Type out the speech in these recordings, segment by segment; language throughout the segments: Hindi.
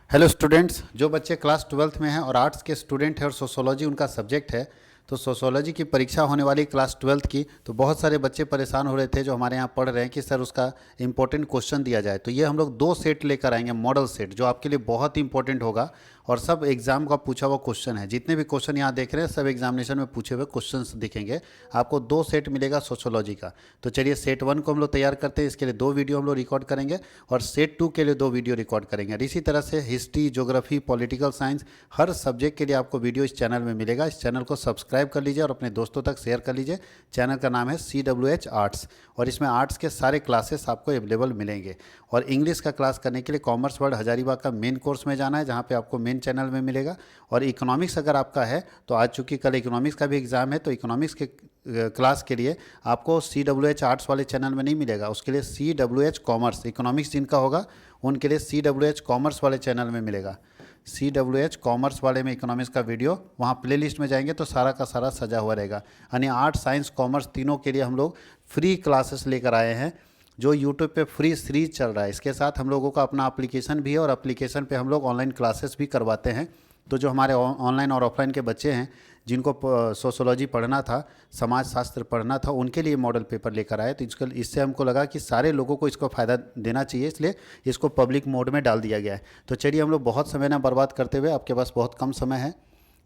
हेलो स्टूडेंट्स, जो बच्चे क्लास 12th में हैं और आर्ट्स के स्टूडेंट हैं और सोशोलॉजी उनका सब्जेक्ट है, तो सोशोलॉजी की परीक्षा होने वाली क्लास 12th की। तो बहुत सारे बच्चे परेशान हो रहे थे जो हमारे यहाँ पढ़ रहे हैं कि सर उसका इंपॉर्टेंट क्वेश्चन दिया जाए। तो ये हम लोग दो सेट लेकर आएंगे, मॉडल सेट, जो आपके लिए बहुत ही इंपॉर्टेंट होगा और सब एग्जाम का पूछा हुआ क्वेश्चन है। जितने भी क्वेश्चन यहाँ देख रहे हैं सब एग्जामिनेशन में पूछे हुए क्वेश्चंस दिखेंगे। आपको दो सेट मिलेगा सोशोलॉजी का। तो चलिए सेट 1 को हम लोग तैयार करते हैं। इसके लिए दो वीडियो हम लोग रिकॉर्ड करेंगे और सेट 2 के लिए दो वीडियो रिकॉर्ड करेंगे। और इसी तरह से हिस्ट्री, ज्योग्राफी, पॉलिटिकल साइंस, हर सब्जेक्ट के लिए आपको वीडियो इस चैनल में मिलेगा। इस चैनल को सब्सक्राइब कर लीजिए और अपने दोस्तों तक शेयर कर लीजिए। चैनल का नाम है CWH आर्ट्स और इसमें आर्ट्स के सारे क्लासेस आपको अवेलेबल मिलेंगे। और इंग्लिश का क्लास करने के लिए कॉमर्स वर्ड हजारीबाग का मेन कोर्स में जाना है, जहाँ पे आपको मेन चैनल में मिलेगा। और इकोनॉमिक्स अगर आपका है तो आज चूंकि कल इकोनॉमिक्स का भी एग्जाम है, तो इकोनॉमिक्स के क्लास के लिए आपको CWH आर्ट्स वाले चैनल में नहीं मिलेगा। उसके लिए CWH कॉमर्स, इकोनॉमिक्स जिनका होगा उनके लिए CWH कॉमर्स वाले चैनल में मिलेगा। CWH कॉमर्स वाले में इकोनॉमिक्स का वीडियो, वहाँ प्लेलिस्ट में जाएंगे तो सारा का सारा सजा हुआ रहेगा। यानी आर्ट, साइंस, कॉमर्स तीनों के लिए हम लोग फ्री क्लासेस लेकर आए हैं, जो यूट्यूब पे फ्री सीरीज चल रहा है। इसके साथ हम लोगों का अपना एप्लीकेशन भी है और एप्लीकेशन पे हम लोग ऑनलाइन क्लासेस भी करवाते हैं। तो जो हमारे ऑनलाइन और ऑफलाइन के बच्चे हैं जिनको सोशोलॉजी पढ़ना था, समाज शास्त्र पढ़ना था, उनके लिए मॉडल पेपर लेकर आए। तो इससे हमको लगा कि सारे लोगों को इसको फ़ायदा देना चाहिए, इसलिए इसको पब्लिक मोड में डाल दिया गया है। तो चलिए हम लोग बहुत समय ना बर्बाद करते हुए, आपके पास बहुत कम समय है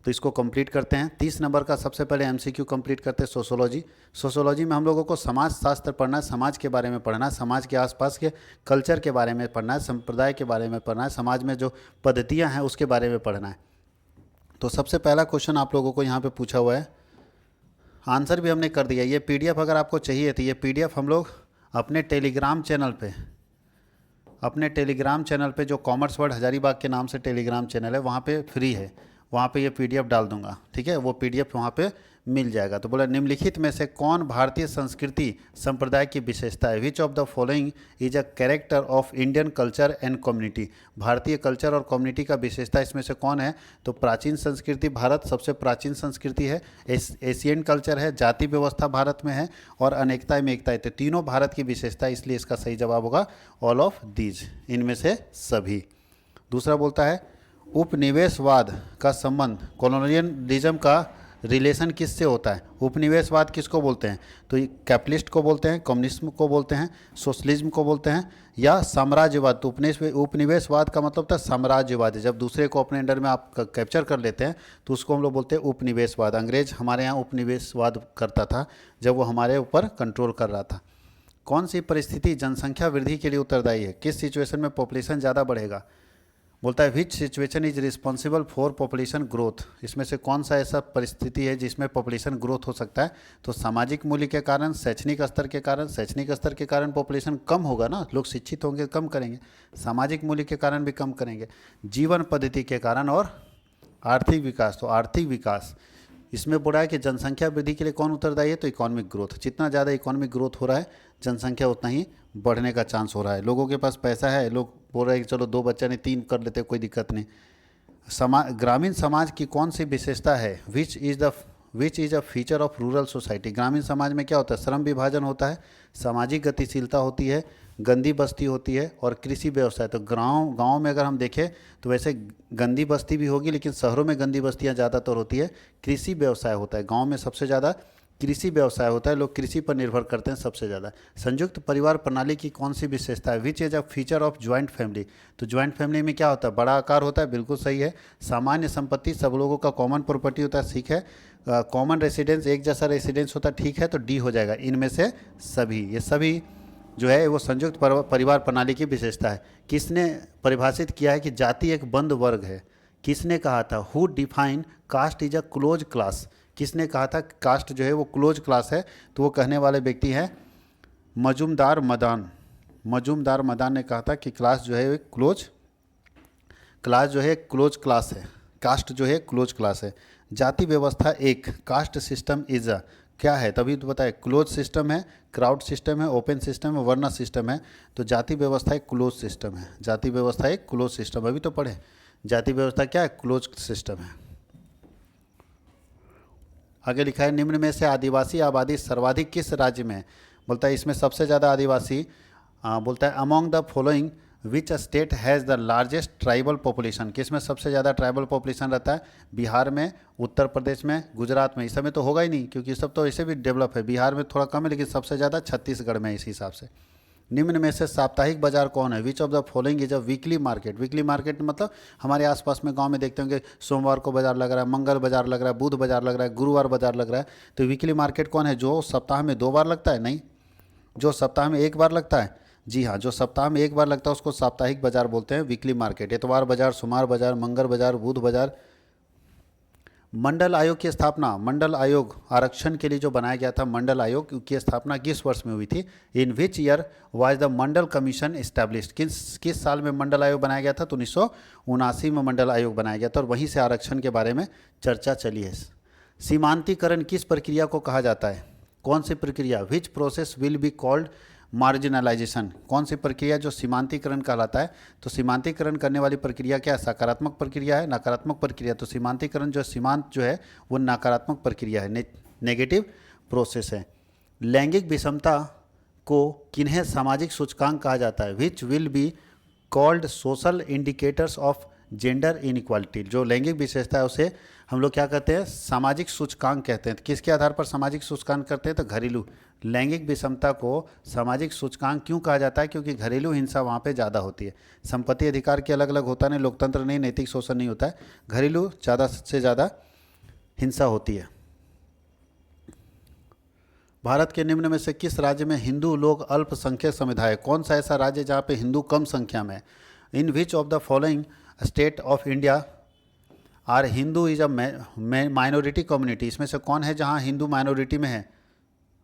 तो इसको कंप्लीट करते हैं। 30 नंबर का सबसे पहले MCQ कंप्लीट करते हैं सोशोलॉजी। सोशोलॉजी में हम लोगों को समाज शास्त्र पढ़ना है, समाज के बारे में पढ़ना है, समाज के आसपास के कल्चर के बारे में पढ़ना है, संप्रदाय के बारे में पढ़ना है, समाज में जो पद्धतियाँ हैं उसके बारे में पढ़ना है। तो सबसे पहला क्वेश्चन आप लोगों को यहाँ पे पूछा हुआ है, आंसर भी हमने कर दिया। ये PDF अगर आपको चाहिए तो ये PDF हम लोग अपने टेलीग्राम चैनल पे जो कॉमर्स वर्ड हजारीबाग के नाम से टेलीग्राम चैनल है वहाँ पे फ्री है, वहाँ पे ये PDF डाल दूंगा, ठीक है। वो PDF वहाँ पे मिल जाएगा। तो बोला निम्नलिखित में से कौन भारतीय संस्कृति संप्रदाय की विशेषता है? विच of the following is a character of Indian culture and community? भारतीय कल्चर और कम्युनिटी का विशेषता इसमें से कौन है? तो प्राचीन संस्कृति, भारत सबसे प्राचीन संस्कृति है। एशियन कल्चर है, जाति व्यवस्था भारत में है और अनेकता में एकता है। तो तीनों भारत की विशेषता है, इसलिए इसका सही जवाब होगा ऑल ऑफ दीज, इनमें से सभी। दूसरा बोलता है उपनिवेशवाद का संबंध कॉलोनियलिज्म का रिलेशन किससे होता है? उपनिवेशवाद किसको बोलते हैं? तो ये कैपिटलिस्ट को बोलते हैं, कम्युनिज्म को बोलते हैं, सोशलिज्म को बोलते हैं या साम्राज्यवाद? तो उपनिवेशवाद का मतलब था साम्राज्यवाद। जब दूसरे को अपने अंडर में आप कैप्चर कर लेते हैं तो उसको हम लोग बोलते हैं उपनिवेशवाद। अंग्रेज हमारे यहाँ उपनिवेशवाद करता था जब वो हमारे ऊपर कंट्रोल कर रहा था। कौन सी परिस्थिति जनसंख्या वृद्धि के लिए उत्तरदायी है? किस सिचुएशन में पॉपुलेशन ज़्यादा बढ़ेगा? बोलता है विच situation is responsible for population growth? इसमें से कौन सा ऐसा परिस्थिति है जिसमें पॉपुलेशन ग्रोथ हो सकता है? तो सामाजिक मूल्य के कारण, शैक्षणिक स्तर के कारण। शैक्षणिक स्तर के कारण पॉपुलेशन कम होगा ना, लोग शिक्षित होंगे, कम करेंगे। सामाजिक मूल्य के कारण भी कम करेंगे। जीवन पद्धति के कारण और आर्थिक विकास। तो आर्थिक विकास इसमें बोला है कि जनसंख्या वृद्धि के लिए कौन उत्तरदायी है? तो इकोनॉमिक ग्रोथ। जितना ज़्यादा इकोनॉमिक ग्रोथ हो रहा है जनसंख्या उतना ही बढ़ने का चांस हो रहा है। लोगों के पास पैसा है, लोग बोल रहे हैं कि चलो 2 बच्चा नहीं 3 कर लेते, कोई दिक्कत नहीं। ग्रामीण समाज की कौन सी विशेषता है? Which is a feature of rural society? ग्रामीण समाज में क्या होता है? श्रम विभाजन होता है, सामाजिक गतिशीलता होती है, गंदी बस्ती होती है और कृषि व्यवसाय। तो गांव में अगर हम देखें तो वैसे गंदी बस्ती भी होगी, लेकिन शहरों में गंदी बस्तियां ज़्यादातर होती है। कृषि व्यवसाय होता है, गांव में सबसे ज़्यादा कृषि व्यवसाय होता है, लोग कृषि पर निर्भर करते हैं सबसे ज़्यादा। संयुक्त परिवार प्रणाली की कौन सी विशेषता है? Which is a feature of joint family? तो ज्वाइंट फैमिली में क्या होता है? बड़ा आकार होता है, बिल्कुल सही है। सामान्य संपत्ति, सब लोगों का कॉमन प्रॉपर्टी होता है, ठीक है। कॉमन रेसिडेंस, एक जैसा रेसिडेंस होता है, ठीक है। तो डी हो जाएगा, इनमें से सभी। ये सभी जो है वो संयुक्त परिवार प्रणाली की विशेषता है। किसने परिभाषित किया है कि जाति एक बंद वर्ग है? किसने कहा था? Who define caste is a close class? किसने कहा था कास्ट जो है वो क्लोज क्लास है? तो वो कहने वाले व्यक्ति हैं मजूमदार मदान ने कहा था कि क्लास जो है क्लोज क्लास है, कास्ट जो है क्लोज क्लास है। जाति व्यवस्था एक, कास्ट सिस्टम इज अ क्या है? तभी तो बताए क्लोज सिस्टम है, क्राउड सिस्टम है, ओपन सिस्टम है, वर्ना सिस्टम है। तो जाति व्यवस्था एक क्लोज सिस्टम है। जाति व्यवस्था एक क्लोज सिस्टम, अभी तो पढ़े जाति व्यवस्था क्या है? क्लोज सिस्टम है। आगे लिखा है निम्न में से आदिवासी आबादी सर्वाधिक किस राज्य में है? बोलता है इसमें सबसे ज़्यादा आदिवासी बोलता है among the following which state has the largest tribal population, किस में सबसे ज़्यादा ट्राइबल पॉपुलेशन रहता है? बिहार में, उत्तर प्रदेश में, गुजरात में। इस समय तो होगा ही नहीं क्योंकि सब तो ऐसे भी डेवलप है। बिहार में थोड़ा कम है लेकिन सबसे ज़्यादा छत्तीसगढ़ में है इस हिसाब से। निम्न में से साप्ताहिक बाजार कौन है? विच of the following is a weekly market. Weekly market मतलब हमारे आसपास में गांव में देखते होंगे सोमवार को बाजार लग रहा है, मंगल बाजार लग रहा है, बुध बाजार लग रहा है, गुरुवार बाजार लग रहा है। तो वीकली मार्केट कौन है? जो सप्ताह में 2 बार लगता है? नहीं, जो सप्ताह में 1 बार लगता है। जी हाँ, जो सप्ताह में 1 बार लगता है उसको साप्ताहिक बाजार बोलते हैं, वीकली मार्केट। इतवार बाजार, सोमवार बाजार, मंगल बाजार, बुध बाजार। मंडल आयोग की स्थापना, मंडल आयोग आरक्षण के लिए जो बनाया गया था, मंडल आयोग की स्थापना किस वर्ष में हुई थी? In which year was the Mandal commission established. किस साल में मंडल आयोग बनाया गया था? तो 1979 में मंडल आयोग बनाया गया था और वहीं से आरक्षण के बारे में चर्चा चली है। सीमांतीकरण किस प्रक्रिया को कहा जाता है? कौन सी प्रक्रिया? Which process will be called marginalisation. कौन सी प्रक्रिया जो सीमांतीकरण कहलाता है? तो सीमांतीकरण करने वाली प्रक्रिया क्या है? सकारात्मक प्रक्रिया है, नकारात्मक प्रक्रिया? तो सीमांतीकरण जो सीमांत जो है वो नकारात्मक प्रक्रिया है, नेगेटिव प्रोसेस है। लैंगिक विषमता को किन्हें सामाजिक सूचकांक कहा जाता है? Which will be called social indicators of gender inequality. जो लैंगिक विशेषता है उसे हम लोग क्या कहते हैं? सामाजिक सूचकांक कहते हैं। तो किसके आधार पर सामाजिक सूचकांक करते हैं? तो घरेलू। लैंगिक विषमता को सामाजिक सूचकांक क्यों कहा जाता है? क्योंकि घरेलू हिंसा वहाँ पे ज़्यादा होती है। संपत्ति अधिकार के अलग अलग होता नहीं, लोकतंत्र नहीं, नैतिक शोषण नहीं होता है, घरेलू ज़्यादा से ज़्यादा हिंसा होती है। भारत के निम्न में से किस राज्य में हिंदू लोग अल्पसंख्यक समुदाय? कौन सा ऐसा राज्य जहाँ पे हिंदू कम संख्या में है? In which of the following state of India are Hindu is a minority community. इसमें से कौन है जहाँ हिंदू माइनॉरिटी में है?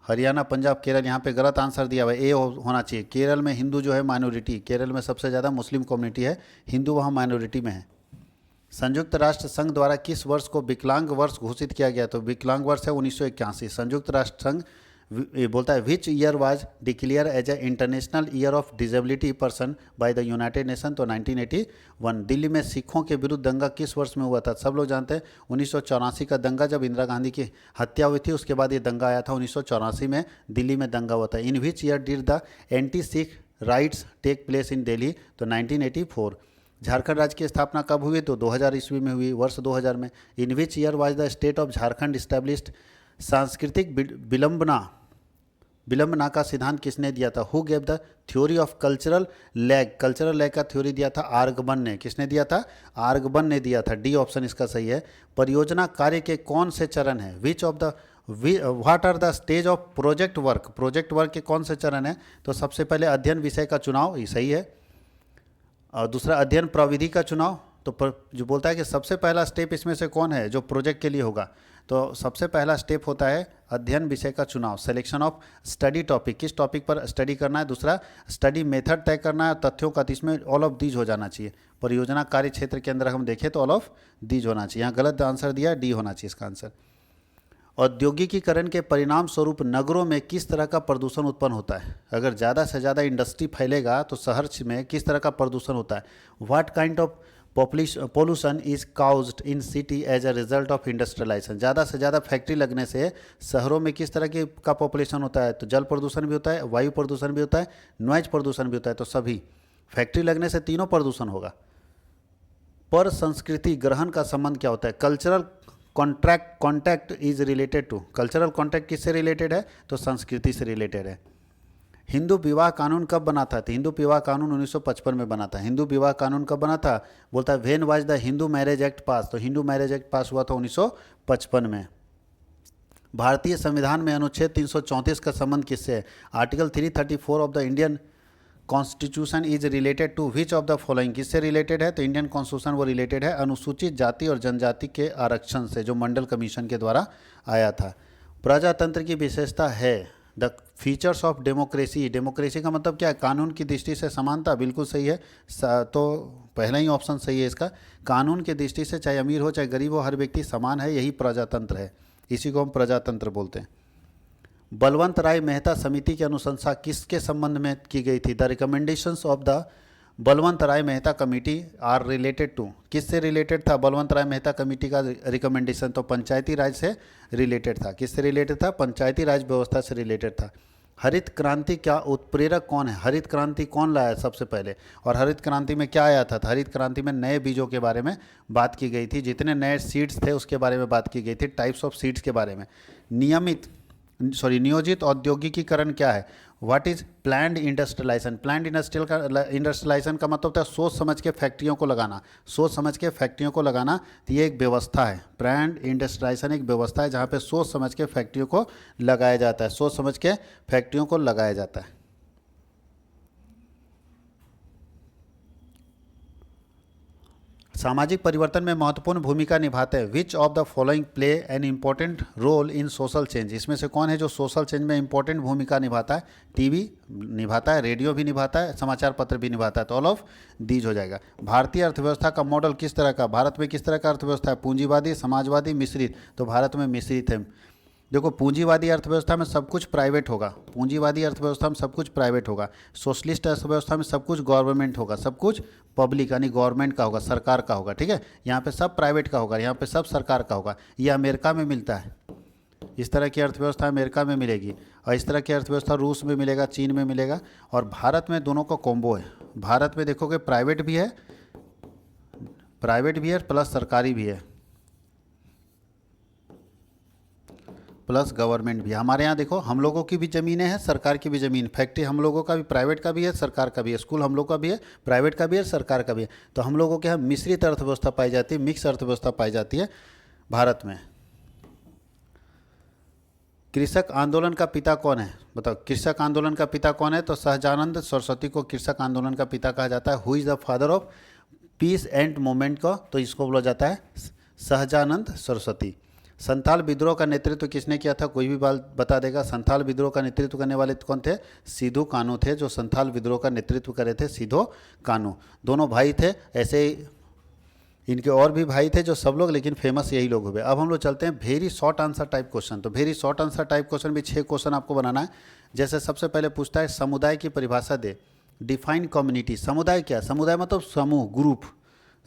हरियाणा, पंजाब, केरल। यहाँ पे गलत आंसर दिया हुआ है, ए होना चाहिए। केरल में हिंदू जो है माइनॉरिटी, केरल में सबसे ज़्यादा मुस्लिम कम्युनिटी है, हिंदू वहाँ माइनॉरिटी में है। संयुक्त राष्ट्र संघ द्वारा किस वर्ष को विकलांग वर्ष घोषित किया गया? तो विकलांग वर्ष है 1981। संयुक्त राष्ट्र संघ बोलता है which year was declare as a international year of disability person by the United Nation. तो 1981। दिल्ली में सिखों के विरुद्ध दंगा किस वर्ष में हुआ था? सब लोग जानते हैं 1984 का दंगा, जब इंदिरा गांधी की हत्या हुई थी उसके बाद ये दंगा आया था। 1984 में दिल्ली में दंगा हुआ था। In which year did the anti Sikh riots take place in Delhi? तो 1984। झारखंड राज्य की स्थापना कब हुई? तो 2000 ईस्वी में हुई, वर्ष 2000 में। In which year was the state of Jharkhand established? सांस्कृतिक विलंबना का सिद्धांत किसने दिया था? Who gave the theory of cultural lag? Cultural lag का थ्योरी दिया था आर्गबन ने। किसने दिया था? आर्गबन ने दिया था। डी ऑप्शन इसका सही है। परियोजना कार्य के कौन से चरण हैं? Which of the what are the stage of project work? Project work के कौन से चरण हैं? तो सबसे पहले अध्ययन विषय का चुनाव, ये सही है। और दूसरा अध्ययन प्रविधि का चुनाव। तो जो बोलता है कि सबसे पहला स्टेप इसमें से कौन है जो प्रोजेक्ट के लिए होगा? तो सबसे पहला स्टेप होता है अध्ययन विषय का चुनाव, सिलेक्शन ऑफ स्टडी टॉपिक, किस टॉपिक पर स्टडी करना है। दूसरा स्टडी मेथड तय करना है, तथ्यों का, इसमें ऑल ऑफ दीज हो जाना चाहिए। परियोजना कार्य क्षेत्र के अंदर हम देखें तो ऑल ऑफ दीज होना चाहिए। यहाँ गलत आंसर दिया, डी होना चाहिए इसका आंसर। औद्योगिकीकरण के परिणाम स्वरूप नगरों में किस तरह का प्रदूषण उत्पन्न होता है? अगर ज़्यादा से ज़्यादा इंडस्ट्री फैलेगा तो शहर में किस तरह का प्रदूषण होता है? What kind of pollution is caused in city as a result of industrialisation? ज़्यादा से ज़्यादा फैक्ट्री लगने से शहरों में किस तरह का पॉपुलेशन होता है? तो जल प्रदूषण भी होता है, वायु प्रदूषण भी होता है, नॉइज प्रदूषण भी होता है। तो सभी फैक्ट्री लगने से तीनों प्रदूषण होगा। पर संस्कृति ग्रहण का संबंध क्या होता है? Cultural contact is related to, cultural contact किससे रिलेटेड है? तो संस्कृति से रिलेटेड है। हिंदू विवाह कानून कब बना था? तो हिंदू विवाह कानून 1955 में बना था। हिंदू विवाह कानून कब बना था? बोलता है when was the Hindu marriage act पास? तो हिंदू मैरिज एक्ट पास हुआ था 1955 में। भारतीय संविधान में अनुच्छेद 334 का संबंध किससे है? Article 334 of the Indian constitution is related to which of the following? किससे रिलेटेड है? तो इंडियन कॉन्स्टिट्यूशन वो रिलेटेड है अनुसूचित जाति और जनजाति के आरक्षण से, जो मंडल कमीशन के द्वारा आया था। प्रजातंत्र की विशेषता है the features of democracy. Democracy का मतलब क्या है? कानून की दृष्टि से समानता, बिल्कुल सही है। तो पहला ही ऑप्शन सही है इसका। कानून की दृष्टि से चाहे अमीर हो चाहे गरीब हो, हर व्यक्ति समान है, यही प्रजातंत्र है। इसी को हम प्रजातंत्र बोलते हैं। बलवंत राय मेहता समिति की अनुशंसा किसके संबंध में की गई थी? The recommendations of the Balwant Rai Mehta committee are related to, किससे रिलेटेड था बलवंत राय मेहता कमेटी का रिकमेंडेशन? तो पंचायती राज से रिलेटेड था। किससे रिलेटेड था? पंचायती राज व्यवस्था से रिलेटेड था। हरित क्रांति क्या उत्प्रेरक कौन है? हरित क्रांति कौन लाया सबसे पहले? और हरित क्रांति में क्या आया था? हरित क्रांति में नए बीजों के बारे में बात की गई थी, जितने नए सीड्स थे उसके बारे में बात की गई थी, टाइप्स ऑफ सीड्स के बारे में। नियोजित औद्योगिकीकरण क्या है? What is planned industrialisation? Planned industrialisation का मतलब होता है सोच समझ के फैक्ट्रियों को लगाना, सोच समझ के फैक्ट्रियों को लगाना। तो ये एक व्यवस्था है, प्लान्ड इंडस्ट्रियलाइजेशन एक व्यवस्था है जहाँ पे सोच समझ के फैक्ट्रियों को लगाया जाता है, सोच समझ के फैक्ट्रियों को लगाया जाता है। सामाजिक परिवर्तन में महत्वपूर्ण भूमिका निभाते हैं। Which of the following play an important role in social change? इसमें से कौन है जो सोशल चेंज में इंपॉर्टेंट भूमिका निभाता है? टीवी निभाता है, रेडियो भी निभाता है, समाचार पत्र भी निभाता है। तो ऑल ऑफ दीज हो जाएगा। भारतीय अर्थव्यवस्था का मॉडल किस तरह का? भारत में किस तरह का अर्थव्यवस्था है? पूंजीवादी, समाजवादी, मिश्रित? तो भारत में मिश्रित है। देखो, पूंजीवादी अर्थव्यवस्था में सब कुछ प्राइवेट होगा, पूंजीवादी अर्थव्यवस्था में सब कुछ प्राइवेट होगा। सोशलिस्ट अर्थव्यवस्था में सब कुछ गवर्नमेंट होगा, सब कुछ पब्लिक यानी गवर्नमेंट का होगा, सरकार का होगा। ठीक है, यहाँ पे सब प्राइवेट का होगा, यहाँ पे सब सरकार का होगा। ये अमेरिका में मिलता है, इस तरह की अर्थव्यवस्था अमेरिका में मिलेगी, और इस तरह की अर्थव्यवस्था रूस में मिलेगा, चीन में मिलेगा। और भारत में दोनों का कॉम्बो है। भारत में देखोगे प्राइवेट भी है, प्लस सरकारी भी है, प्लस गवर्नमेंट भी। हमारे यहाँ देखो, हम लोगों की भी ज़मीनें हैं, सरकार की भी ज़मीन, फैक्ट्री हम लोगों का भी, प्राइवेट का भी है, सरकार का भी है, स्कूल हम लोग का भी है, प्राइवेट का भी है, सरकार का भी है। तो हम लोगों के यहाँ मिश्रित अर्थव्यवस्था पाई जाती है, मिक्स अर्थव्यवस्था पाई जाती है भारत में। कृषक आंदोलन का पिता कौन है? बताओ, कृषक आंदोलन का पिता कौन है? तो सहजानंद सरस्वती को कृषक आंदोलन का पिता कहा जाता है। Who is the father of peace and movement को? तो इसको बोला जाता है सहजानंद सरस्वती। संथाल विद्रोह का नेतृत्व किसने किया था? कोई भी बात बता देगा। संथाल विद्रोह का नेतृत्व करने वाले कौन थे? सिद्धू कान्हू थे, जो संथाल विद्रोह का नेतृत्व करे थे, सिद्धू कान्हू। दोनों भाई थे, ऐसे ही इनके और भी भाई थे जो सब लोग, लेकिन फेमस यही लोग हुए। अब हम लोग चलते हैं very short answer type question. तो very short answer type question भी 6 क्वेश्चन आपको बनाना है। जैसे सबसे पहले पूछता है समुदाय की परिभाषा दे, डिफाइन कम्युनिटी। समुदाय क्या? समुदाय मतलब समूह, ग्रुप।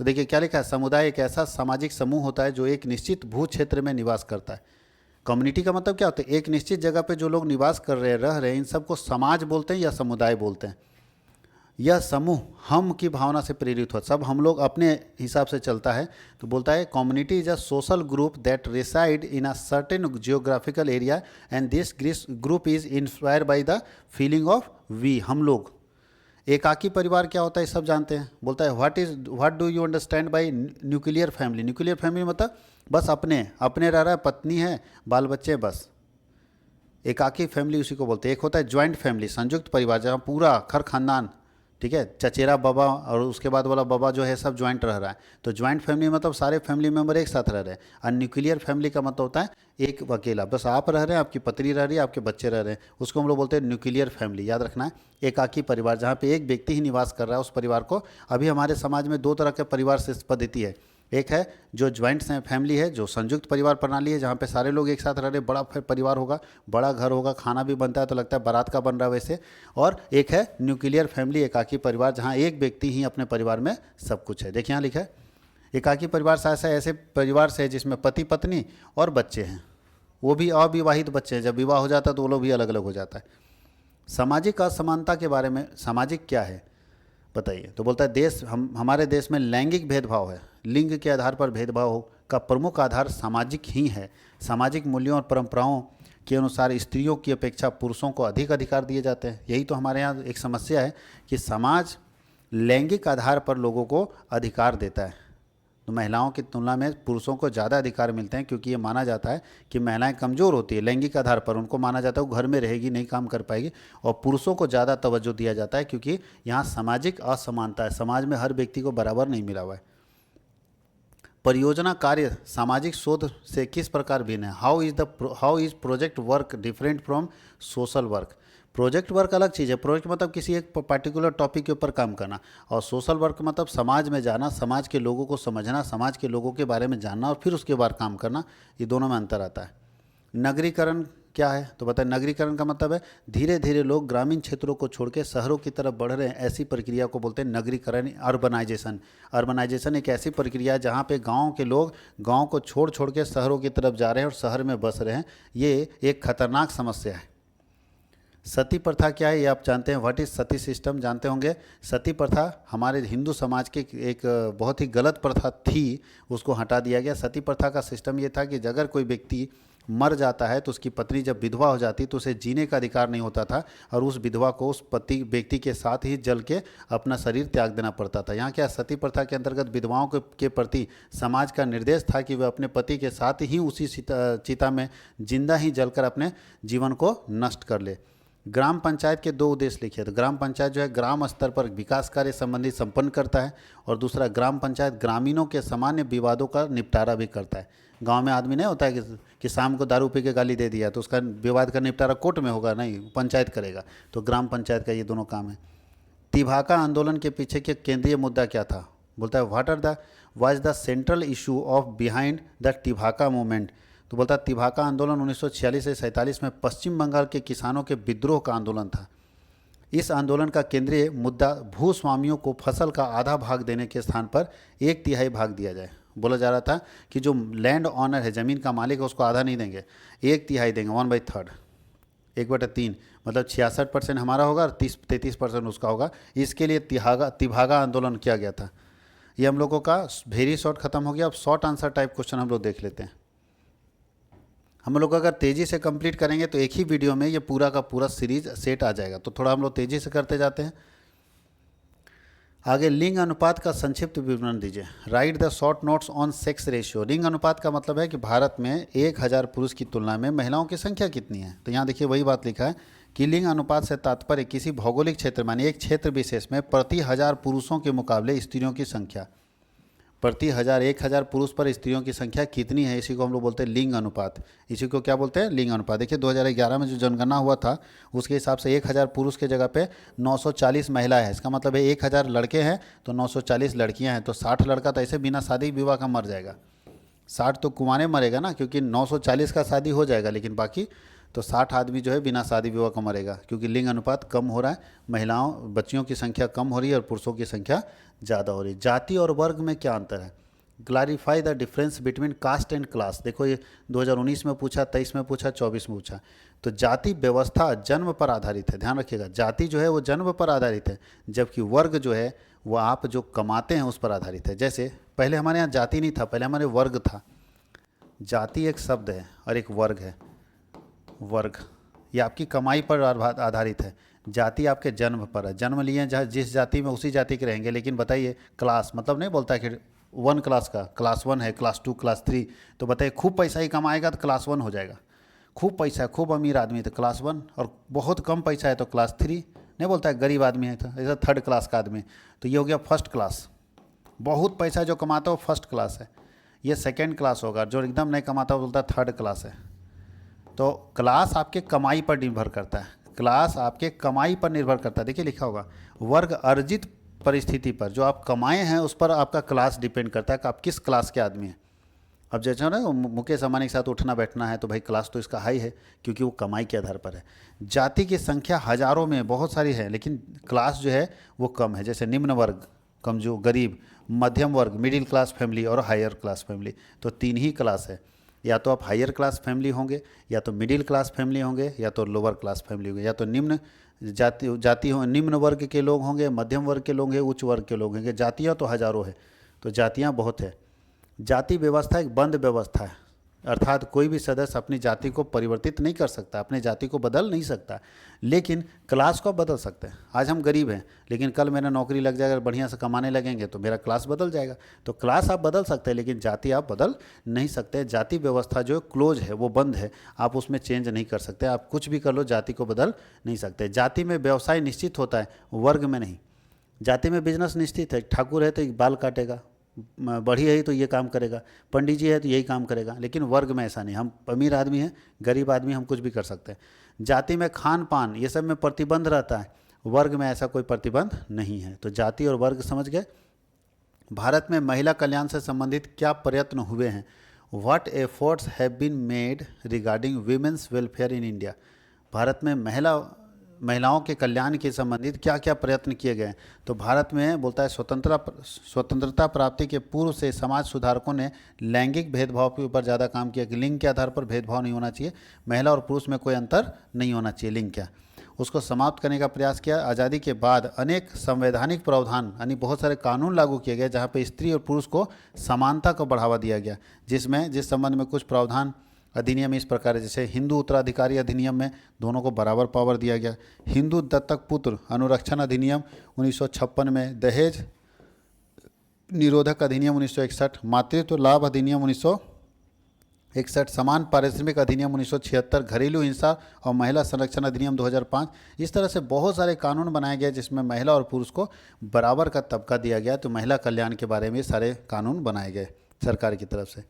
तो देखिए क्या लिखा है, समुदाय एक ऐसा सामाजिक समूह होता है जो एक निश्चित भू क्षेत्र में निवास करता है। कम्युनिटी का मतलब क्या होता है? एक निश्चित जगह पे जो लोग निवास कर रहे हैं, रह रहे हैं, इन सबको समाज बोलते हैं या समुदाय बोलते हैं। यह समूह हम की भावना से प्रेरित हो, सब हम लोग अपने हिसाब से चलता है। तो बोलता है community is a social group that reside in a certain geographical area and this group is inspired by the feeling of we, हम लोग। एकाकी परिवार क्या होता है सब जानते हैं। बोलता है what do you understand by nuclear family? Nuclear family मतलब बस अपने अपने रह रहा है, पत्नी है, बाल बच्चे, बस। एकाकी फैमिली उसी को बोलते हैं। एक होता है ज्वाइंट फैमिली, संयुक्त परिवार, जहाँ पूरा खर खानदान, ठीक है, चचेरा बाबा और उसके बाद वाला बाबा जो है सब ज्वाइंट रह रहा है। तो ज्वाइंट फैमिली मतलब सारे फैमिली मेम्बर एक साथ रह रहे हैं। और न्यूक्लियर फैमिली का मतलब होता है एक अकेला, बस आप रह रहे हैं, आपकी पत्नी रह रही है, आपके बच्चे रह रहे हैं, उसको हम लोग बोलते हैं न्यूक्लियर फैमिली। याद रखना है, एकाकी परिवार जहाँ पे एक व्यक्ति ही निवास कर रहा है, उस परिवार को। अभी हमारे समाज में 2 तरह के परिवार से पद्धति है। एक है जो ज्वाइंट फैमिली है, जो संयुक्त परिवार प्रणाली है, जहाँ पे सारे लोग एक साथ रह रहे, बड़ा परिवार होगा, बड़ा घर होगा, खाना भी बनता है तो लगता है बारात का बन रहा है वैसे। और एक है न्यूक्लियर फैमिली, एकाकी परिवार, जहाँ एक व्यक्ति ही अपने परिवार में सब कुछ है। देखिए यहाँ लिखा है एकाकी परिवार शायद ऐसे परिवार से है जिसमें पति पत्नी और बच्चे हैं, वो भी अविवाहित बच्चे हैं। जब विवाह हो जाता है तो वो लोग भी अलग अलग हो जाता है। सामाजिक असमानता के बारे में, सामाजिक क्या है बताइए? तो बोलता है हमारे देश में लैंगिक भेदभाव है, लिंग के आधार पर भेदभाव का प्रमुख आधार सामाजिक ही है। सामाजिक मूल्यों और परंपराओं के अनुसार स्त्रियों की अपेक्षा पुरुषों को अधिक अधिकार दिए जाते हैं। यही तो हमारे यहाँ एक समस्या है कि समाज लैंगिक आधार पर लोगों को अधिकार देता है। तो महिलाओं की तुलना में पुरुषों को ज़्यादा अधिकार मिलते हैं, क्योंकि ये माना जाता है कि महिलाएं कमज़ोर होती है लैंगिक आधार पर। उनको माना जाता है वो घर में रहेगी, नहीं काम कर पाएगी। और पुरुषों को ज़्यादा तवज्जो दिया जाता है, क्योंकि यहाँ सामाजिक असमानता है, समाज में हर व्यक्ति को बराबर नहीं मिला हुआ है। परियोजना कार्य सामाजिक शोध से किस प्रकार भिन्न है? How is project work different from social work? Project work अलग चीज़ है। प्रोजेक्ट मतलब किसी एक पर्टिकुलर टॉपिक के ऊपर काम करना, और सोशल वर्क मतलब समाज में जाना, समाज के लोगों को समझना, समाज के लोगों के बारे में जानना और फिर उसके बाद काम करना। ये दोनों में अंतर आता है। नगरीकरण क्या है? तो बताए नगरीकरण का मतलब है धीरे धीरे लोग ग्रामीण क्षेत्रों को छोड़ के शहरों की तरफ बढ़ रहे हैं, ऐसी प्रक्रिया को बोलते हैं नगरीकरण, अर्बनाइजेशन। अर्बनाइजेशन एक ऐसी प्रक्रिया है जहाँ पे गांव के लोग गांव को छोड़ छोड़ के शहरों की तरफ जा रहे हैं और शहर में बस रहे हैं। ये एक खतरनाक समस्या है। सती प्रथा क्या है ये आप जानते हैं, व्हाट इज सती सिस्टम जानते होंगे। सती प्रथा हमारे हिंदू समाज की एक बहुत ही गलत प्रथा थी, उसको हटा दिया गया। सती प्रथा का सिस्टम ये था कि अगर कोई व्यक्ति मर जाता है तो उसकी पत्नी जब विधवा हो जाती तो उसे जीने का अधिकार नहीं होता था, और उस विधवा को उस पति व्यक्ति के साथ ही जल के अपना शरीर त्याग देना पड़ता था। यहाँ क्या सती प्रथा के अंतर्गत विधवाओं के प्रति समाज का निर्देश था कि वह अपने पति के साथ ही उसी चिता में जिंदा ही जलकर अपने जीवन को नष्ट कर ले। ग्राम पंचायत के 2 उद्देश्य लिखे। तो ग्राम पंचायत जो है ग्राम स्तर पर विकास कार्य संबंधी संपन्न करता है, और दूसरा ग्राम पंचायत ग्रामीणों के सामान्य विवादों का निपटारा भी करता है। गांव में आदमी नहीं होता है कि शाम को दारू पी के गाली दे दिया तो उसका विवाद का निपटारा कोर्ट में होगा, नहीं, पंचायत करेगा। तो ग्राम पंचायत का ये दोनों काम है। तिभाका आंदोलन के पीछे के केंद्रीय मुद्दा क्या था? बोलता है what are the was the central issue of behind the Tebhaga movement. तो बोलता है तिभाका आंदोलन 1946 से 47 में पश्चिम बंगाल के किसानों के विद्रोह का आंदोलन था। इस आंदोलन का केंद्रीय मुद्दा भूस्वामियों को फसल का आधा भाग देने के स्थान पर 1/3 भाग दिया जाए। बोला जा रहा था कि जो लैंड ऑनर है, ज़मीन का मालिक है, उसको आधा नहीं देंगे, 1/3 देंगे, 1/3, 1/3, मतलब 66% हमारा होगा और 33% उसका होगा। इसके लिए तिभागा आंदोलन किया गया था। ये हम लोगों का वेरी शॉर्ट खत्म हो गया। अब शॉर्ट आंसर टाइप क्वेश्चन हम लोग देख लेते हैं। हम लोग अगर तेज़ी से कंप्लीट करेंगे तो एक ही वीडियो में ये पूरा का पूरा सीरीज सेट आ जाएगा। तो थोड़ा हम लोग तेज़ी से करते जाते हैं। आगे लिंग अनुपात का संक्षिप्त विवरण दीजिए। Right the short notes on sex ratio. लिंग अनुपात का मतलब है कि भारत में 1000 पुरुष की तुलना में महिलाओं की संख्या कितनी है। तो यहाँ देखिए वही बात लिखा है कि लिंग अनुपात से तात्पर्य किसी भौगोलिक क्षेत्र माने एक क्षेत्र विशेष में प्रति 1000 पुरुषों के मुकाबले स्त्रियों की संख्या, प्रति 1000 पुरुष पर स्त्रियों की संख्या कितनी है, इसी को हम लोग बोलते हैं लिंग अनुपात। इसी को क्या बोलते हैं? लिंग अनुपात। देखिए 2011 में जो जनगणना हुआ था उसके हिसाब से 1000 पुरुष के जगह पे 940 महिलाएं हैं। इसका मतलब है 1000 लड़के हैं तो 940 लड़कियां हैं। तो 60 लड़का तो ऐसे बिना शादी विवाह का मर जाएगा, 60 तो कुंवारे मरेगा ना, क्योंकि 940 का शादी हो जाएगा, लेकिन बाकी तो 60 आदमी जो है बिना शादी विवाह का मरेगा, क्योंकि लिंग अनुपात कम हो रहा है। महिलाओं बच्चियों की संख्या कम हो रही है और पुरुषों की संख्या ज़्यादा हो रही है। जाति और वर्ग में क्या अंतर है? Clarify the difference between caste and class. देखो ये 2019 में पूछा, 23 में पूछा, 24 में पूछा। तो जाति व्यवस्था जन्म पर आधारित है, ध्यान रखिएगा। जाति जो है वो जन्म पर आधारित है, जबकि वर्ग जो है वो आप जो कमाते हैं उस पर आधारित है। जैसे पहले हमारे यहाँ जाति नहीं था, पहले हमारे वर्ग था। जाति एक शब्द है और एक वर्ग है। वर्ग ये आपकी कमाई पर आधारित है, जाति आपके जन्म पर है। जन्म लिए जहाँ जिस जाति में उसी जाति के रहेंगे। लेकिन बताइए क्लास मतलब नहीं बोलता है कि 1 क्लास का क्लास 1 है, क्लास 2, क्लास 3। तो बताइए खूब पैसा ही कमाएगा तो क्लास 1 हो जाएगा, खूब पैसा है, खूब अमीर आदमी तो क्लास 1, और बहुत कम पैसा है तो क्लास 3। नहीं बोलता है गरीब आदमी है तो ऐसा 3rd क्लास का आदमी, तो ये हो गया 1st क्लास। बहुत पैसा जो कमाता है वो 1st क्लास है। ये 2nd क्लास होगा, जो एकदम नहीं कमाता वो बोलता है 3rd क्लास है। तो क्लास आपके कमाई पर निर्भर करता है, क्लास आपके कमाई पर निर्भर करता है। देखिए लिखा होगा वर्ग अर्जित परिस्थिति पर, जो आप कमाए हैं उस पर आपका क्लास डिपेंड करता है कि आप किस क्लास के आदमी हैं। अब जैसे ना मुकेश अंबानी के साथ उठना बैठना है तो भाई क्लास तो इसका हाई है, क्योंकि वो कमाई के आधार पर है। जाति की संख्या हजारों में बहुत सारी है, लेकिन क्लास जो है वो कम है। जैसे निम्न वर्ग, कमजोर, गरीब, मध्यम वर्ग, मिडिल क्लास फैमिली और हायर क्लास फैमिली। तो 3 ही क्लास है, या तो आप हायर क्लास फैमिली होंगे, या तो मिडिल क्लास फैमिली होंगे, या तो लोअर क्लास फैमिली होंगे, या तो निम्न जाति हो, निम्न वर्ग के लोग होंगे, मध्यम वर्ग के लोग होंगे, उच्च वर्ग के लोग होंगे। जातियाँ तो हजारों है, तो जातियाँ बहुत है। जाति व्यवस्था एक बंद व्यवस्था है, अर्थात कोई भी सदस्य अपनी जाति को परिवर्तित नहीं कर सकता, अपनी जाति को बदल नहीं सकता, लेकिन क्लास को बदल सकते हैं। आज हम गरीब हैं, लेकिन कल मेरा नौकरी लग जाएगा, बढ़िया से कमाने लगेंगे तो मेरा क्लास बदल जाएगा। तो क्लास आप बदल सकते हैं, लेकिन जाति आप बदल नहीं सकते। जाति व्यवस्था जो क्लोज है, वो बंद है, आप उसमें चेंज नहीं कर सकते। आप कुछ भी कर लो, जाति को बदल नहीं सकते। जाति में व्यवसाय निश्चित होता है, वर्ग में नहीं। जाति में बिजनेस निश्चित है, ठाकुर है तो बाल काटेगा, बढ़ी है तो ये काम करेगा, पंडित जी है तो यही काम करेगा, लेकिन वर्ग में ऐसा नहीं। हम अमीर आदमी हैं, गरीब आदमी, हम कुछ भी कर सकते हैं। जाति में खान पान ये सब में प्रतिबंध रहता है, वर्ग में ऐसा कोई प्रतिबंध नहीं है। तो जाति और वर्ग समझ गए। भारत में महिला कल्याण से संबंधित क्या प्रयत्न हुए हैं? What efforts have been made regarding women's welfare in India. Bharat में महिलाओं के कल्याण के संबंधित क्या क्या प्रयत्न किए गए हैं? तो भारत में बोलता है स्वतंत्रता प्राप्ति के पूर्व से समाज सुधारकों ने लैंगिक भेदभाव के ऊपर ज़्यादा काम किया कि लिंग के आधार पर भेदभाव नहीं होना चाहिए, महिला और पुरुष में कोई अंतर नहीं होना चाहिए। लिंग क्या, उसको समाप्त करने का प्रयास किया। आज़ादी के बाद अनेक संवैधानिक प्रावधान यानी बहुत सारे कानून लागू किए गए जहाँ पे स्त्री और पुरुष को समानता को बढ़ावा दिया गया, जिस संबंध में कुछ प्रावधान अधिनियम इस प्रकार है, जैसे हिंदू उत्तराधिकारी अधिनियम में दोनों को बराबर पावर दिया गया। हिंदू दत्तक पुत्र अनुरक्षण अधिनियम 1956 में, दहेज निरोधक अधिनियम 1961, मातृत्व लाभ अधिनियम 1961, समान पारिश्रमिक अधिनियम 1976, घरेलू हिंसा और महिला संरक्षण अधिनियम 2005। इस तरह से बहुत सारे कानून बनाए गए जिसमें महिला और पुरुष को बराबर का तबका दिया गया। तो महिला कल्याण के बारे में सारे कानून बनाए गए सरकार की तरफ से।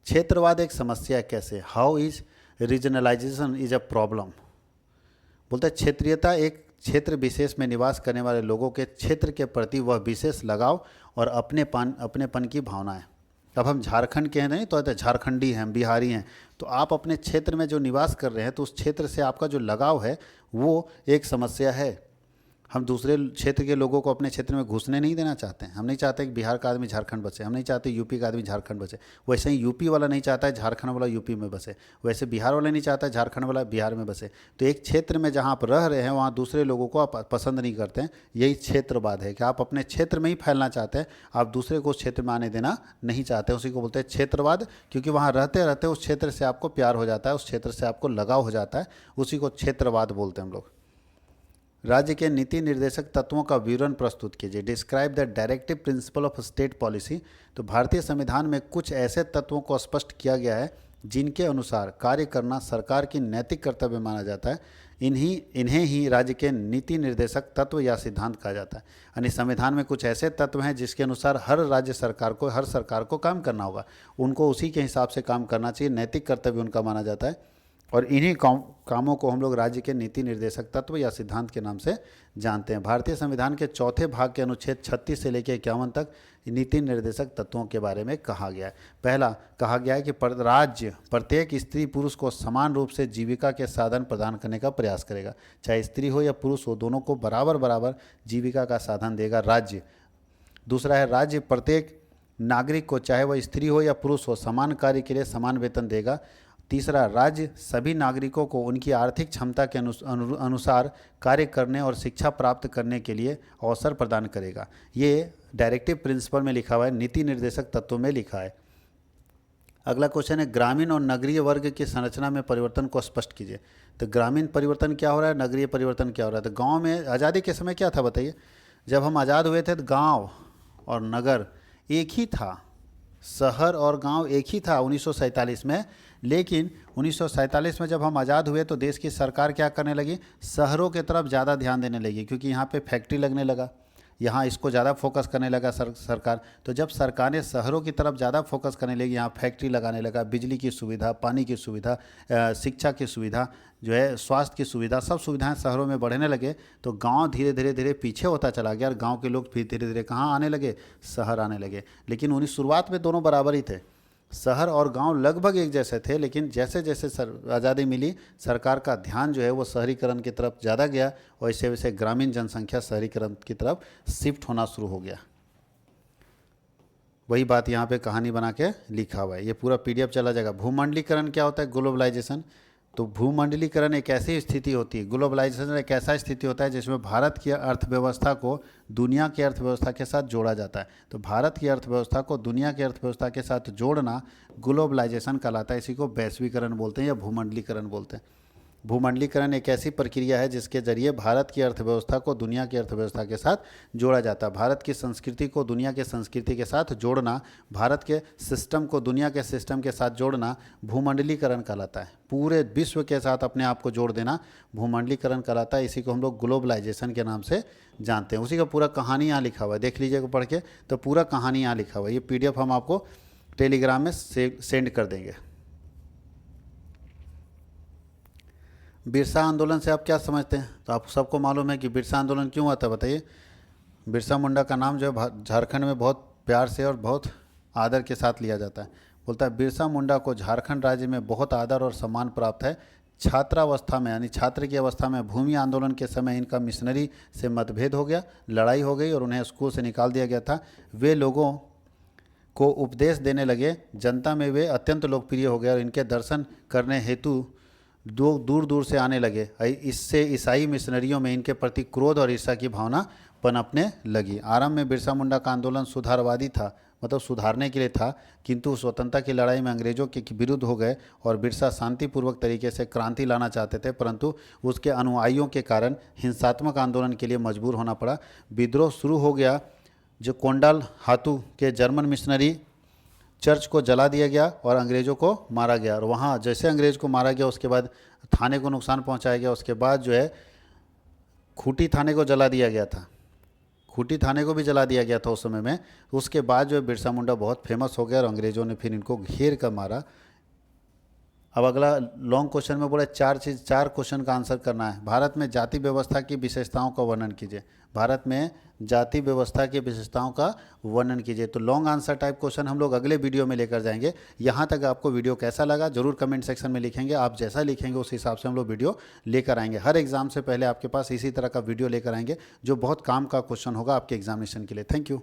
क्षेत्रवाद एक समस्या है कैसे, how is regionalisation is a problem. बोलते हैं क्षेत्रीयता एक क्षेत्र विशेष में निवास करने वाले लोगों के क्षेत्र के प्रति वह विशेष लगाव और अपनेपन की भावना है। अब हम झारखंड के हैं नहीं तो झारखंडी हैं, बिहारी हैं, तो आप अपने क्षेत्र में जो निवास कर रहे हैं तो उस क्षेत्र से आपका जो लगाव है वो एक समस्या है। हम दूसरे क्षेत्र के लोगों को अपने क्षेत्र में घुसने नहीं देना चाहते हैं। हम नहीं चाहते कि बिहार का आदमी झारखंड बसे, हम नहीं चाहते यूपी का आदमी झारखंड बसे। वैसे ही यूपी वाला नहीं चाहता है झारखंड वाला यूपी में बसे, वैसे बिहार वाला नहीं चाहता है झारखंड वाला बिहार में बसे। तो एक क्षेत्र में जहाँ आप रह रहे हैं वहाँ दूसरे लोगों को आप पसंद नहीं करते हैं। यही क्षेत्रवाद है कि आप अपने क्षेत्र में ही फैलना चाहते हैं, आप दूसरे को उस क्षेत्र में आने देना नहीं चाहते। उसी को बोलते हैं क्षेत्रवाद, क्योंकि वहाँ रहते रहते उस क्षेत्र से आपको प्यार हो जाता है, उस क्षेत्र से आपको लगाव हो जाता है, उसी को क्षेत्रवाद बोलते हैं हम लोग। राज्य के नीति निर्देशक तत्वों का विवरण प्रस्तुत कीजिए। Describe the directive principle of state policy. तो भारतीय संविधान में कुछ ऐसे तत्वों को स्पष्ट किया गया है जिनके अनुसार कार्य करना सरकार की नैतिक कर्तव्य माना जाता है। इन्हें ही राज्य के नीति निर्देशक तत्व या सिद्धांत कहा जाता है। यानी संविधान में कुछ ऐसे तत्व हैं जिसके अनुसार हर सरकार को काम करना होगा, उनको उसी के हिसाब से काम करना चाहिए, नैतिक कर्तव्य उनका माना जाता है। और इन्हीं कामों को हम लोग राज्य के नीति निर्देशक तत्व या सिद्धांत के नाम से जानते हैं। भारतीय संविधान के चौथे भाग के अनुच्छेद 36 से लेकर 51 तक नीति निर्देशक तत्वों के बारे में कहा गया है। पहला कहा गया है कि राज्य प्रत्येक स्त्री पुरुष को समान रूप से जीविका के साधन प्रदान करने का प्रयास करेगा, चाहे स्त्री हो या पुरुष हो, दोनों को बराबर जीविका का साधन देगा राज्य। दूसरा है राज्य प्रत्येक नागरिक को, चाहे वह स्त्री हो या पुरुष हो, समान कार्य के लिए समान वेतन देगा। तीसरा, राज्य सभी नागरिकों को उनकी आर्थिक क्षमता के अनुसार कार्य करने और शिक्षा प्राप्त करने के लिए अवसर प्रदान करेगा। ये डायरेक्टिव प्रिंसिपल में लिखा हुआ है, नीति निर्देशक तत्वों में लिखा है। अगला क्वेश्चन है, ग्रामीण और नगरीय वर्ग की संरचना में परिवर्तन को स्पष्ट कीजिए। तो ग्रामीण परिवर्तन क्या हो रहा है, नगरीय परिवर्तन क्या हो रहा है। तो गाँव में आज़ादी के समय क्या था बताइए, जब हम आज़ाद हुए थे तो गाँव और नगर एक ही था, शहर और गांव एक ही था 1947 में। लेकिन 1947 में जब हम आज़ाद हुए तो देश की सरकार क्या करने लगी, शहरों के तरफ ज़्यादा ध्यान देने लगी, क्योंकि यहाँ पे फैक्ट्री लगने लगा, यहाँ इसको ज़्यादा फोकस करने लगा सरकार। तो जब सरकार ने शहरों की तरफ ज़्यादा फोकस करने लगी, यहाँ फैक्ट्री लगाने लगा, बिजली की सुविधा, पानी की सुविधा, शिक्षा की सुविधा जो है, स्वास्थ्य की सुविधा, सब सुविधाएं शहरों में बढ़ने लगे, तो गांव धीरे धीरे पीछे होता चला गया और गांव के लोग फिर धीरे धीरे कहाँ आने लगे, शहर आने लगे। लेकिन उन्हीं शुरुआत में दोनों बराबर ही थे, शहर और गांव लगभग एक जैसे थे। लेकिन जैसे जैसे आज़ादी मिली, सरकार का ध्यान जो है वो शहरीकरण की तरफ ज़्यादा गया, और वैसे वैसे ग्रामीण जनसंख्या शहरीकरण की तरफ शिफ्ट होना शुरू हो गया। वही बात यहाँ पे कहानी बना के लिखा हुआ है, ये पूरा PDF चला जाएगा। भूमंडलीकरण क्या होता है, ग्लोबलाइजेशन। तो भूमंडलीकरण एक ऐसी स्थिति होती है, ग्लोबलाइजेशन एक ऐसा स्थिति होता है जिसमें भारत की अर्थव्यवस्था को दुनिया की अर्थव्यवस्था के साथ जोड़ा जाता है। तो भारत की अर्थव्यवस्था को दुनिया की अर्थव्यवस्था के साथ जोड़ना ग्लोबलाइजेशन कहलाता है। इसी को वैश्वीकरण बोलते हैं या भूमंडलीकरण बोलते हैं। भूमंडलीकरण एक ऐसी प्रक्रिया है जिसके जरिए भारत की अर्थव्यवस्था को दुनिया की अर्थव्यवस्था के साथ जोड़ा जाता है। भारत की संस्कृति को दुनिया के संस्कृति के साथ जोड़ना, भारत के सिस्टम को दुनिया के सिस्टम के साथ जोड़ना भूमंडलीकरण कहलाता है। पूरे विश्व के साथ अपने आप को जोड़ देना भूमंडलीकरण कहलाता है। इसी को हम लोग ग्लोबलाइजेशन के नाम से जानते हैं। उसी का पूरा कहानी यहाँ लिखा हुआ है, देख लीजिएगा पढ़ के, तो पूरा कहानी यहाँ लिखा हुआ है। ये PDF हम आपको टेलीग्राम में सेंड कर देंगे। बिरसा आंदोलन से आप क्या समझते हैं, तो आप सबको मालूम है कि बिरसा आंदोलन क्यों हुआ था, बताइए। बिरसा मुंडा का नाम जो है झारखंड में बहुत प्यार से और बहुत आदर के साथ लिया जाता है। बोलता है बिरसा मुंडा को झारखंड राज्य में बहुत आदर और सम्मान प्राप्त है। छात्रावस्था में यानी छात्र की अवस्था में भूमि आंदोलन के समय इनका मिशनरी से मतभेद हो गया, लड़ाई हो गई और उन्हें स्कूल से निकाल दिया गया था। वे लोगों को उपदेश देने लगे, जनता में वे अत्यंत लोकप्रिय हो गए और इनके दर्शन करने हेतु दूर दूर से आने लगे। इससे ईसाई मिशनरियों में इनके प्रति क्रोध और ईर्ष्या की भावना पनपने लगी। आरंभ में बिरसा मुंडा का आंदोलन सुधारवादी था, मतलब सुधारने के लिए था, किंतु स्वतंत्रता की लड़ाई में अंग्रेजों के विरुद्ध हो गए और बिरसा शांतिपूर्वक तरीके से क्रांति लाना चाहते थे, परंतु उसके अनुयायियों के कारण हिंसात्मक आंदोलन के लिए मजबूर होना पड़ा। विद्रोह शुरू हो गया। जो कोंडाल हाथू के जर्मन मिशनरी चर्च को जला दिया गया और अंग्रेज़ों को मारा गया। और वहाँ जैसे अंग्रेज़ को मारा गया उसके बाद थाने को नुकसान पहुँचाया गया। उसके बाद जो है खूंटी थाने को जला दिया गया था, खूंटी थाने को भी जला दिया गया था उस समय में। उसके बाद जो है बिरसा मुंडा बहुत फेमस हो गया और अंग्रेज़ों ने फिर इनको घेर कर मारा। अब अगला लॉन्ग क्वेश्चन में बोला 4 क्वेश्चन का आंसर करना है। भारत में जाति व्यवस्था की विशेषताओं का वर्णन कीजिए। भारत में जाति व्यवस्था की विशेषताओं का वर्णन कीजिए। तो लॉन्ग आंसर टाइप क्वेश्चन हम लोग अगले वीडियो में लेकर जाएंगे। यहाँ तक आपको वीडियो कैसा लगा जरूर कमेंट सेक्शन में लिखेंगे। आप जैसा लिखेंगे उस हिसाब से हम लोग वीडियो लेकर आएंगे। हर एग्जाम से पहले आपके पास इसी तरह का वीडियो लेकर आएंगे जो बहुत काम का क्वेश्चन होगा आपके एग्जामिनेशन के लिए। Thank you.